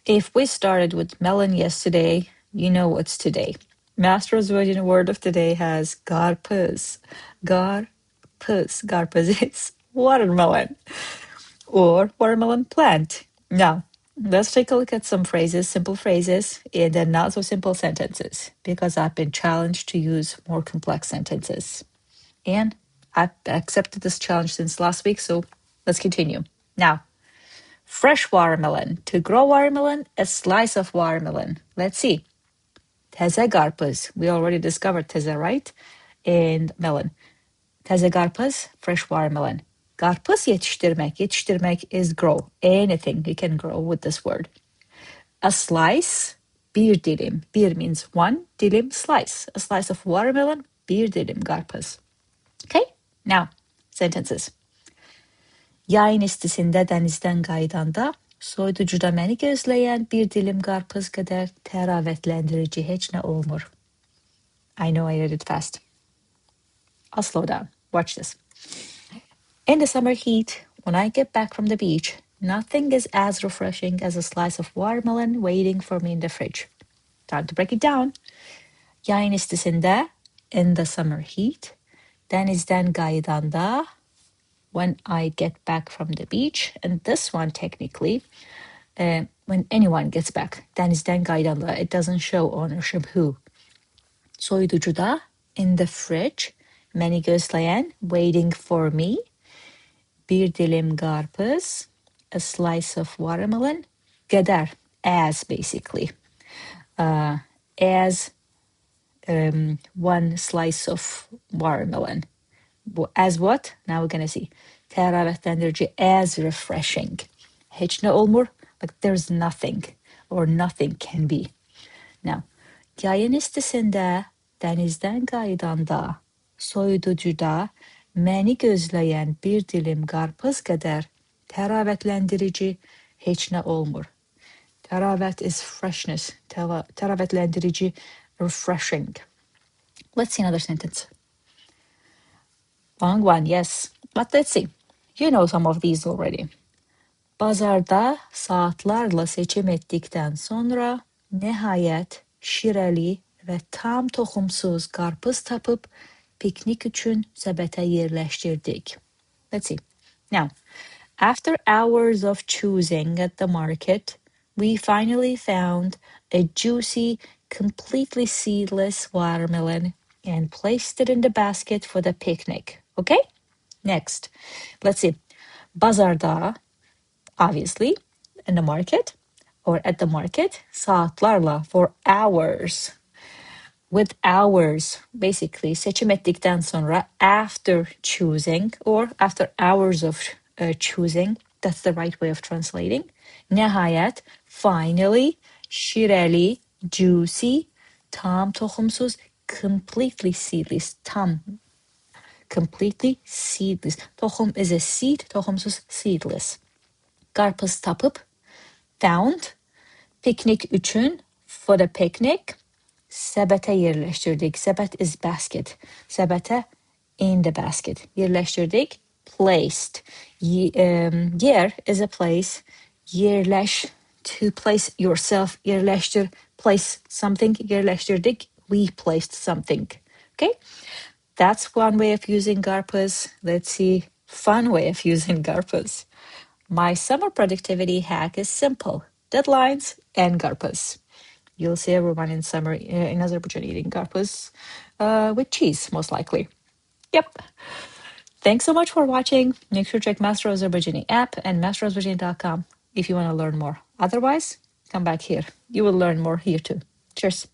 If we started with melon yesterday, you know what's today. Master Azerbaijani word of today has QARPIZ. QARPIZ. QARPIZ is watermelon or watermelon plant. Now, let's take a look at some phrases, simple phrases, and then not so simple sentences, because I've been challenged to use more complex sentences. And I've accepted this challenge since last week, so let's continue. Now, fresh watermelon. To grow watermelon, a slice of watermelon. Let's see. Təzə qarpız. We already discovered təzə, right? And melon. Təzə qarpız, fresh watermelon. Qarpız yetişdirmək. Yetişdirmək is grow. Anything you can grow with this word. A slice, bir dilim. Bir means one, dilim, slice. A slice of watermelon, bir dilim qarpız. Okay, now sentences. Yayın istisində dənizdən qayıdanda, soyuducuda məni gözləyən bir dilim qarpız qədər təravətləndirici heç nə olmur. I know I read it fast. I'll slow down. Watch this. In the summer heat, when I get back from the beach, nothing is as refreshing as a slice of watermelon waiting for me in the fridge. Time to break it down. Yayın istisində, in the summer heat, dənizdən qayıdanda, when I get back from the beach, and this one technically, when anyone gets back, dənizdən qayıdanda, it doesn't show ownership who. Soyuducuda, in the fridge, məni gözləyən, waiting for me, bir dilim qarpız, a slice of watermelon, qədər, as basically, as one slice of watermelon. As what? Now we're going to see. Təravətləndirici, as refreshing. Heç nə olmur, like there's nothing or nothing can be. Now, yayın istisində, dənizdən qayıdanda, soyuducuda, məni gözləyən bir dilim qarpız qədər təravətləndirici heç nə olmur. Təravət is freshness. Təravətləndirici, refreshing. Let's see another sentence. Long one, yes. But let's see. You know some of these already. Bazarda saatlarla seçim etdikdən sonra nəhayət şirəli və tam toxumsuz qarpız tapıb piknik üçün səbətə yerləşdirdik. Let's see. Now, after hours of choosing at the market, we finally found a juicy, completely seedless watermelon and placed it in the basket for the picnic. Okay? Next, let's see. Bazarda, obviously, in the market or at the market, saatlarla for hours. With hours, basically, seçim etdikdən sonra, after choosing or after hours of choosing, that's the right way of translating. Nəhayət, finally, şirəli, juicy, tam toxumsuz, completely seedless, tam, completely seedless. Toxum is a seed, toxumsuz, seedless. Qarpız tapıb, found. Piknik üçün, for the picnic. Səbətə yerləşdirdik. Səbət is basket. Səbətə, in the basket. Yerləşdirdik, placed. Yer is a place. Yerləş, to place yourself. Yerləşdir, place something. Yerləşdirdik, we placed something. Okay? That's one way of using qarpız. Let's see, fun way of using qarpız. My summer productivity hack is simple. Deadlines and qarpız. You'll see everyone in summer in Azerbaijan eating qarpız with cheese, most likely. Yep. Thanks so much for watching. Make sure to check Master Azerbaijani app and masterazerbaijani.com if you want to learn more. Otherwise, come back here. You will learn more here too. Cheers.